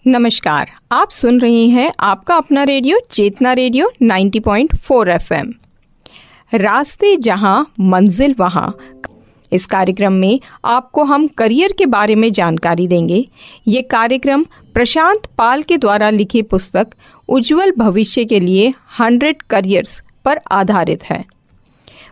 नमस्कार, आप सुन रहे हैं आपका अपना रेडियो चेतना रेडियो 90.4 एफएम। रास्ते जहां मंजिल वहां। इस कार्यक्रम में आपको हम करियर के बारे में जानकारी देंगे। ये कार्यक्रम प्रशांत पाल के द्वारा लिखी पुस्तक उज्जवल भविष्य के लिए 100 करियर्स पर आधारित है।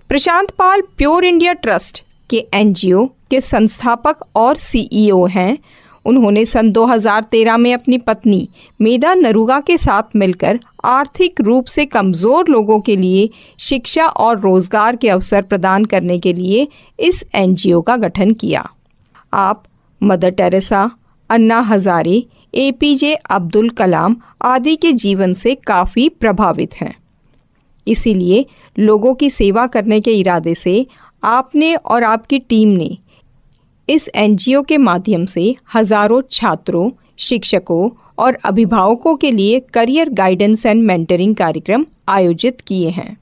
प्रशांत पाल प्योर इंडिया ट्रस्ट के एनजीओ के संस्थापक और सीईओ हैं। उन्होंने सन 2013 में अपनी पत्नी मेधा नरूगा के साथ मिलकर आर्थिक रूप से कमज़ोर लोगों के लिए शिक्षा और रोज़गार के अवसर प्रदान करने के लिए इस एनजीओ का गठन किया। आप मदर टेरेसा, अन्ना हज़ारे, एपीजे अब्दुल कलाम आदि के जीवन से काफ़ी प्रभावित हैं। इसीलिए लोगों की सेवा करने के इरादे से आपने और आपकी टीम ने इस एनजीओ के माध्यम से हज़ारों छात्रों, शिक्षकों और अभिभावकों के लिए करियर गाइडेंस एंड मेंटरिंग कार्यक्रम आयोजित किए हैं।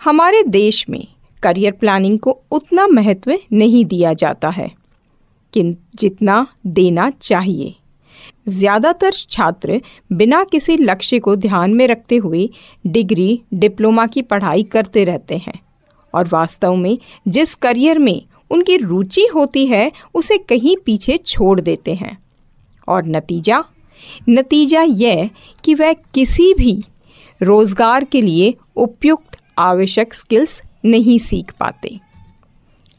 हमारे देश में करियर प्लानिंग को उतना महत्व नहीं दिया जाता है जितना देना चाहिए। ज़्यादातर छात्र बिना किसी लक्ष्य को ध्यान में रखते हुए डिग्री, डिप्लोमा की पढ़ाई करते रहते हैं और वास्तव में जिस करियर में उनकी रुचि होती है उसे कहीं पीछे छोड़ देते हैं। और नतीजा यह कि वह किसी भी रोज़गार के लिए उपयुक्त आवश्यक स्किल्स नहीं सीख पाते।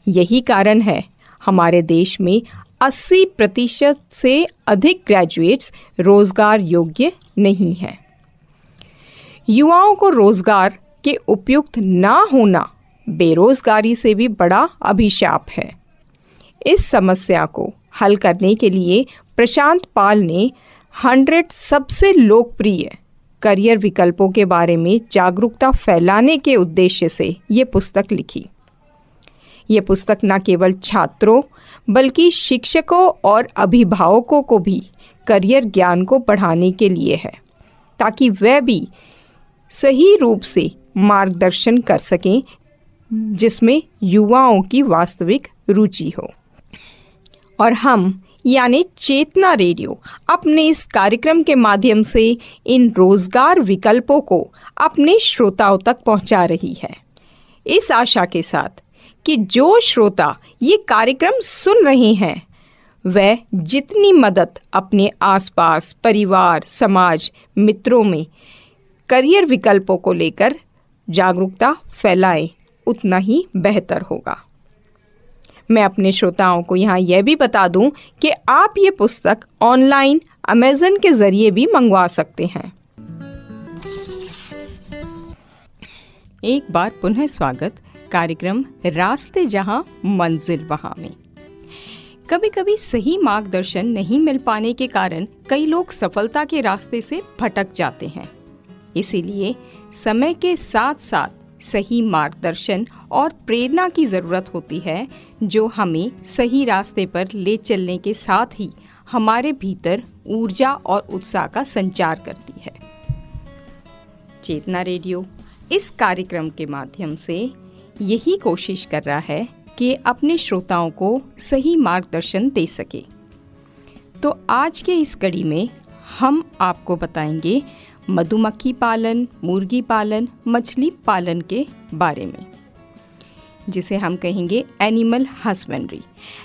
यही कारण है हमारे देश में 80% से अधिक ग्रेजुएट्स रोज़गार योग्य नहीं हैं। युवाओं को रोज़गार के उपयुक्त ना होना बेरोजगारी से भी बड़ा अभिशाप है। इस समस्या को हल करने के लिए प्रशांत पाल ने 100 सबसे लोकप्रिय करियर विकल्पों के बारे में जागरूकता फैलाने के उद्देश्य से ये पुस्तक लिखी। ये पुस्तक न केवल छात्रों बल्कि शिक्षकों और अभिभावकों को भी करियर ज्ञान को बढ़ाने के लिए है, ताकि वे भी सही रूप से मार्गदर्शन कर सकें जिसमें युवाओं की वास्तविक रुचि हो। और हम यानी चेतना रेडियो अपने इस कार्यक्रम के माध्यम से इन रोजगार विकल्पों को अपने श्रोताओं तक पहुंचा रही है, इस आशा के साथ कि जो श्रोता ये कार्यक्रम सुन रहे हैं वह जितनी मदद अपने आसपास, परिवार, समाज, मित्रों में करियर विकल्पों को लेकर जागरूकता फैलाएं, उतना ही बेहतर होगा। मैं अपने श्रोताओं को यहाँ यह भी बता दूं कि आप ये पुस्तक ऑनलाइन अमेज़न के ज़रिए भी मंगवा सकते हैं। एक बार पुनः स्वागत कार्यक्रम रास्ते जहां मंजिल वहां में। कभी कभी सही मार्गदर्शन नहीं मिल पाने के कारण कई लोग सफलता के रास्ते से भटक जाते हैं। इसीलिए समय के साथ साथ सही मार्गदर्शन और प्रेरणा की ज़रूरत होती है, जो हमें सही रास्ते पर ले चलने के साथ ही हमारे भीतर ऊर्जा और उत्साह का संचार करती है। चेतना रेडियो इस कार्यक्रम के माध्यम से यही कोशिश कर रहा है कि अपने श्रोताओं को सही मार्गदर्शन दे सके। तो आज के इस कड़ी में हम आपको बताएंगे मधुमक्खी पालन, मुर्गी पालन, मछली पालन के बारे में, जिसे हम कहेंगे एनिमल हस्बेंड्री।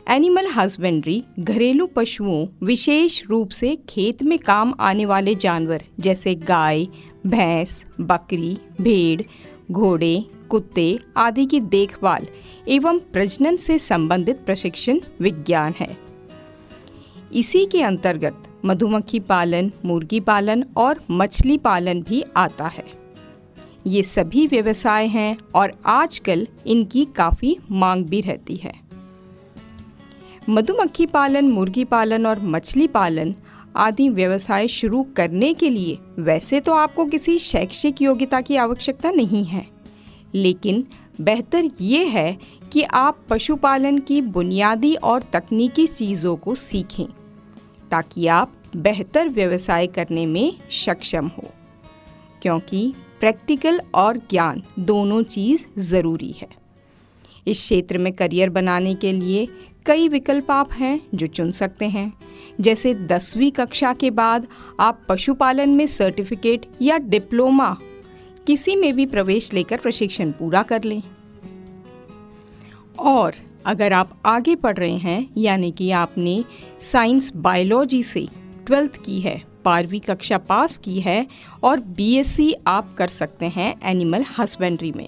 एनिमल हस्बेंड्री घरेलू पशुओं, विशेष रूप से खेत में काम आने वाले जानवर जैसे गाय, भैंस, बकरी, भेड़, घोड़े, कुत्ते आदि की देखभाल एवं प्रजनन से संबंधित प्रशिक्षण विज्ञान है। इसी के अंतर्गत मधुमक्खी पालन, मुर्गी पालन और मछली पालन भी आता है। ये सभी व्यवसाय हैं और आजकल इनकी काफ़ी मांग भी रहती है। मधुमक्खी पालन, मुर्गी पालन और मछली पालन आदि व्यवसाय शुरू करने के लिए वैसे तो आपको किसी शैक्षिक योग्यता की आवश्यकता नहीं है, लेकिन बेहतर ये है कि आप पशुपालन की बुनियादी और तकनीकी चीज़ों को सीखें, ताकि आप बेहतर व्यवसाय करने में सक्षम हो, क्योंकि प्रैक्टिकल और ज्ञान दोनों चीज़ ज़रूरी है। इस क्षेत्र में करियर बनाने के लिए कई विकल्प आप हैं जो चुन सकते हैं। जैसे 10वीं कक्षा के बाद आप पशुपालन में सर्टिफिकेट या डिप्लोमा किसी में भी प्रवेश लेकर प्रशिक्षण पूरा कर लें। और अगर आप आगे पढ़ रहे हैं, यानी कि आपने साइंस बायोलॉजी से 12th की है, 12वीं कक्षा पास की है और बीएससी आप कर सकते हैं एनिमल हस्बेंड्री में,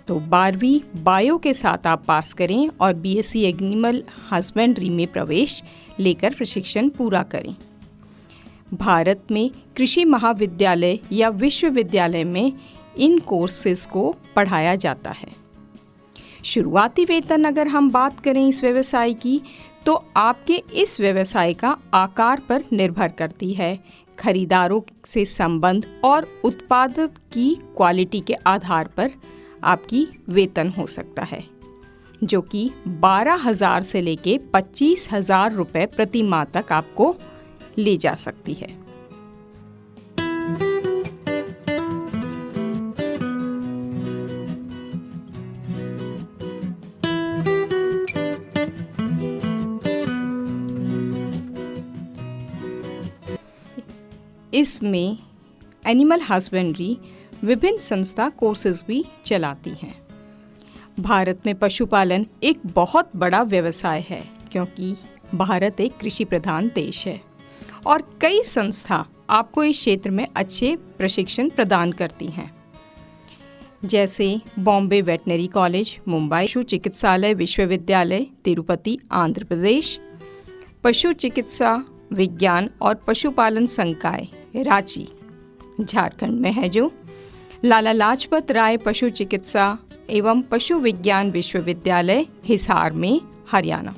तो 12वीं बायो के साथ आप पास करें और बीएससी एनिमल हस्बेंड्री में प्रवेश लेकर प्रशिक्षण पूरा करें। भारत में कृषि महाविद्यालय या विश्वविद्यालय में इन कोर्सेज को पढ़ाया जाता है। शुरुआती वेतन अगर हम बात करें इस व्यवसाय की, तो आपके इस व्यवसाय का आकार पर निर्भर करती है। खरीदारों से संबंध और उत्पाद की क्वालिटी के आधार पर आपकी वेतन हो सकता है, जो कि 12,000 से लेके 25,000 रुपये प्रति माह तक आपको ले जा सकती है। इसमें एनिमल हस्बेंड्री विभिन्न संस्था कोर्सेज भी चलाती हैं। भारत में पशुपालन एक बहुत बड़ा व्यवसाय है, क्योंकि भारत एक कृषि प्रधान देश है और कई संस्था आपको इस क्षेत्र में अच्छे प्रशिक्षण प्रदान करती हैं। जैसे बॉम्बे वेटनरी कॉलेज, मुंबई पशु चिकित्सालय विश्वविद्यालय, तिरुपति आंध्र प्रदेश, पशु चिकित्सा विज्ञान और पशुपालन संकाय रांची झारखंड में है, जो लाला लाजपत राय पशु चिकित्सा एवं पशु विज्ञान विश्वविद्यालय हिसार में हरियाणा।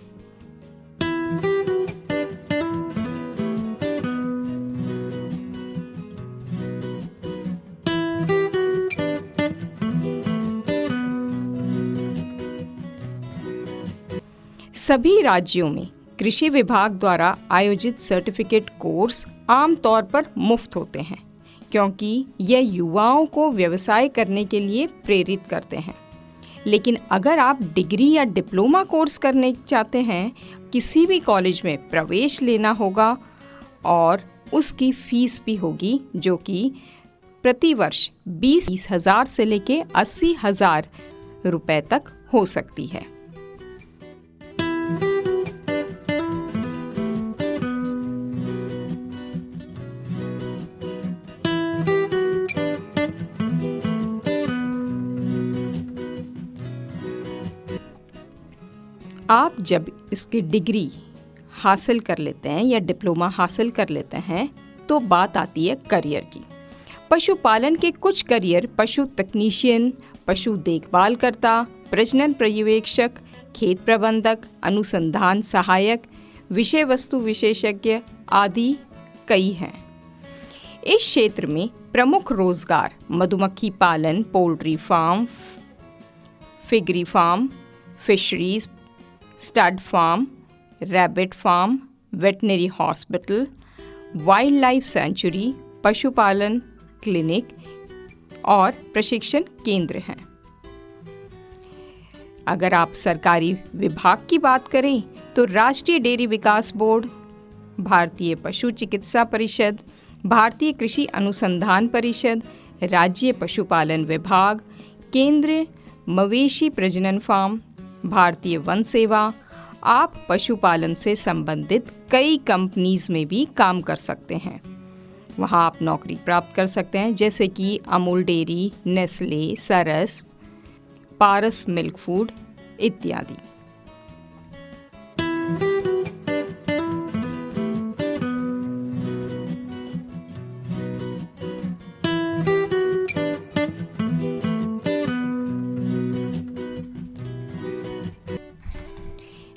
सभी राज्यों में कृषि विभाग द्वारा आयोजित सर्टिफिकेट कोर्स आमतौर पर मुफ्त होते हैं, क्योंकि यह युवाओं को व्यवसाय करने के लिए प्रेरित करते हैं। लेकिन अगर आप डिग्री या डिप्लोमा कोर्स करने चाहते हैं, किसी भी कॉलेज में प्रवेश लेना होगा और उसकी फीस भी होगी, जो कि प्रतिवर्ष 20,000 से लेके 80,000 रुपये तक हो सकती है। आप जब इसकी डिग्री हासिल कर लेते हैं या डिप्लोमा हासिल कर लेते हैं, तो बात आती है करियर की। पशुपालन के कुछ करियर पशु तकनीशियन, पशु देखभालकर्ता, प्रजनन पर्यवेक्षक, खेत प्रबंधक, अनुसंधान सहायक, विषय वस्तु विशेषज्ञ आदि कई हैं। इस क्षेत्र में प्रमुख रोजगार मधुमक्खी पालन, poultry farm, piggery farm, fisheries, stud farm, rabbit farm, veterinary hospital, wild life sanctuary, पशुपालन क्लिनिक और प्रशिक्षण केंद्र हैं। अगर आप सरकारी विभाग की बात करें, तो राष्ट्रीय डेयरी विकास बोर्ड, भारतीय पशु चिकित्सा परिषद, भारतीय कृषि अनुसंधान परिषद, राज्य पशुपालन विभाग, केंद्र मवेशी प्रजनन फार्म, भारतीय वन सेवा, आप पशुपालन से संबंधित कई कंपनीज में भी काम कर सकते हैं। वहाँ आप नौकरी प्राप्त कर सकते हैं, जैसे कि अमूल डेयरी, नेस्ले, सरस, पारस मिल्क फूड इत्यादि।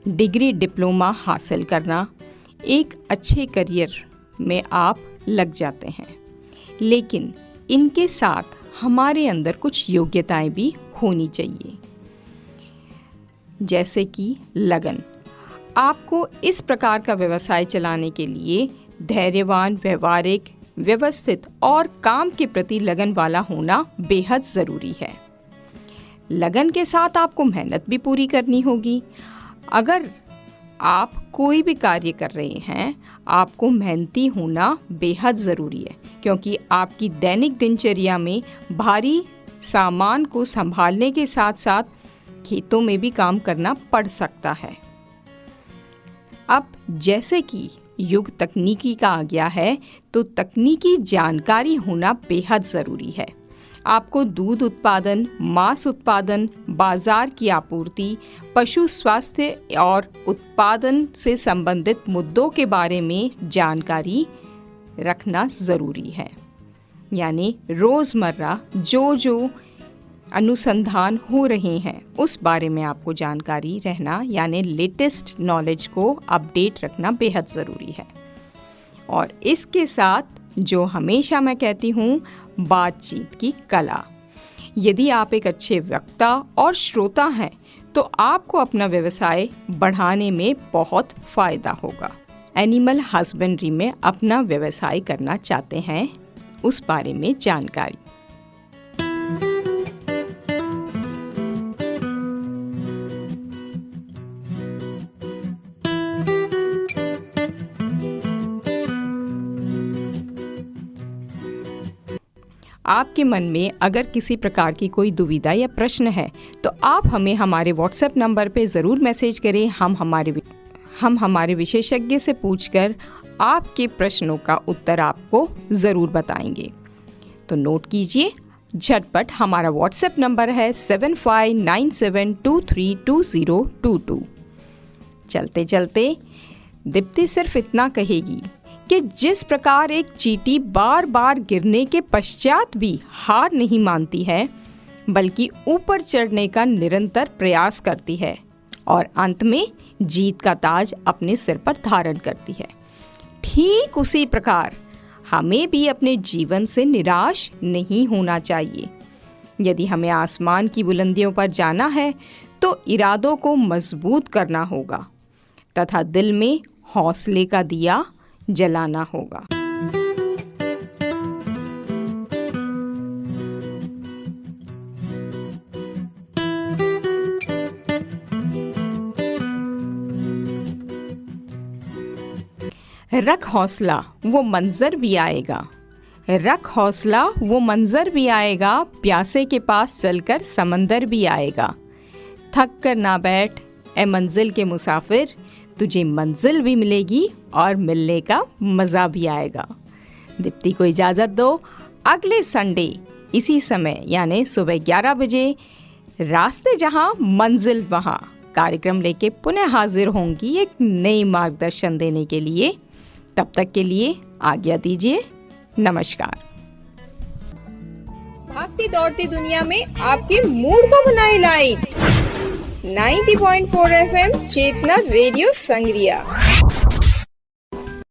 डिग्री डिप्लोमा हासिल करना एक अच्छे करियर में आप लग जाते हैं, लेकिन इनके साथ हमारे अंदर कुछ योग्यताएं भी होनी चाहिए, जैसे कि लगन। आपको इस प्रकार का व्यवसाय चलाने के लिए धैर्यवान, व्यवहारिक, व्यवस्थित और काम के प्रति लगन वाला होना बेहद ज़रूरी है। लगन के साथ आपको मेहनत भी पूरी करनी होगी। अगर आप कोई भी कार्य कर रहे हैं, आपको मेहनती होना बेहद ज़रूरी है, क्योंकि आपकी दैनिक दिनचर्या में भारी सामान को संभालने के साथ साथ खेतों में भी काम करना पड़ सकता है। अब जैसे कि युग तकनीकी का आ गया है, तो तकनीकी जानकारी होना बेहद ज़रूरी है। आपको दूध उत्पादन, मांस उत्पादन, बाजार की आपूर्ति, पशु स्वास्थ्य और उत्पादन से संबंधित मुद्दों के बारे में जानकारी रखना ज़रूरी है। यानी रोज़मर्रा जो अनुसंधान हो रहे हैं उस बारे में आपको जानकारी रहना, यानी लेटेस्ट नॉलेज को अपडेट रखना बेहद ज़रूरी है। और इसके साथ जो हमेशा मैं कहती हूँ, बातचीत की कला। यदि आप एक अच्छे वक्ता और श्रोता हैं तो आपको अपना व्यवसाय बढ़ाने में बहुत फ़ायदा होगा। एनिमल हस्बेंड्री में अपना व्यवसाय करना चाहते हैं, उस बारे में जानकारी। आपके मन में अगर किसी प्रकार की कोई दुविधा या प्रश्न है तो आप हमें हमारे व्हाट्सएप नंबर पे ज़रूर मैसेज करें। हम हमारे विशेषज्ञ से पूछकर आपके प्रश्नों का उत्तर आपको ज़रूर बताएंगे। तो नोट कीजिए झटपट, हमारा व्हाट्सएप नंबर है 7597232022। चलते चलते दीप्ति सिर्फ इतना कहेगी कि जिस प्रकार एक चींटी बार बार गिरने के पश्चात भी हार नहीं मानती है, बल्कि ऊपर चढ़ने का निरंतर प्रयास करती है और अंत में जीत का ताज अपने सिर पर धारण करती है, ठीक उसी प्रकार हमें भी अपने जीवन से निराश नहीं होना चाहिए। यदि हमें आसमान की बुलंदियों पर जाना है तो इरादों को मजबूत करना होगा तथा दिल में हौसले का दिया जलाना होगा। रख हौसला वो मंजर भी आएगा, रख हौसला वो मंजर भी आएगा, प्यासे के पास चलकर समंदर भी आएगा। थक कर ना बैठ ए मंजिल के मुसाफिर, तुझे मंजिल भी मिलेगी और मिलने का मज़ा भी आएगा। दीप्ति को इजाज़त दो। अगले संडे इसी समय यानी सुबह 11 बजे रास्ते जहाँ मंजिल वहाँ कार्यक्रम लेके पुनः हाजिर होंगी एक नई मार्गदर्शन देने के लिए। तब तक के लिए आज्ञा दीजिए। नमस्कार। भागती दौड़ती दुनिया में आपके मूड को बनाए लाइट। 90.4 FM चेतना रेडियो संग्रिया।